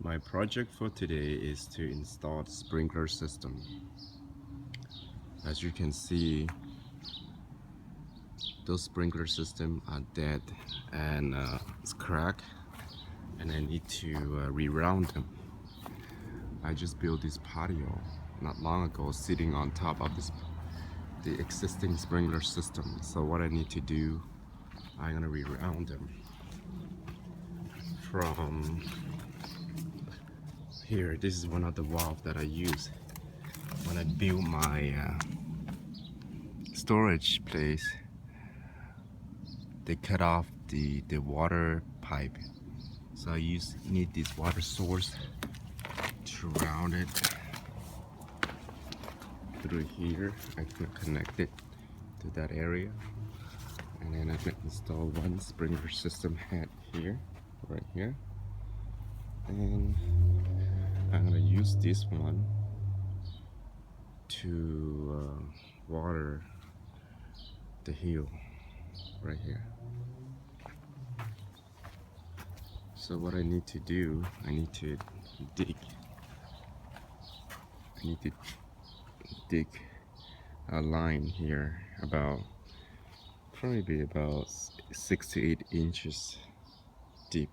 My project for today is to install the sprinkler system. As you can see, those sprinkler systems are dead and it's cracked, and I need to reround them. I just built this patio not long ago, sitting on top of the existing sprinkler system. So what I need to do, I'm gonna reround them from here. This is one of the valves that I use when I build my storage place. They cut off the water pipe, so I need this water source to round it through here. I can connect it to that area, and then I can install one sprinkler system head here, right here, and I'm gonna use this one to water the hill right here. So what I need to do, I need to dig a line here probably about 6 to 8 inches deep.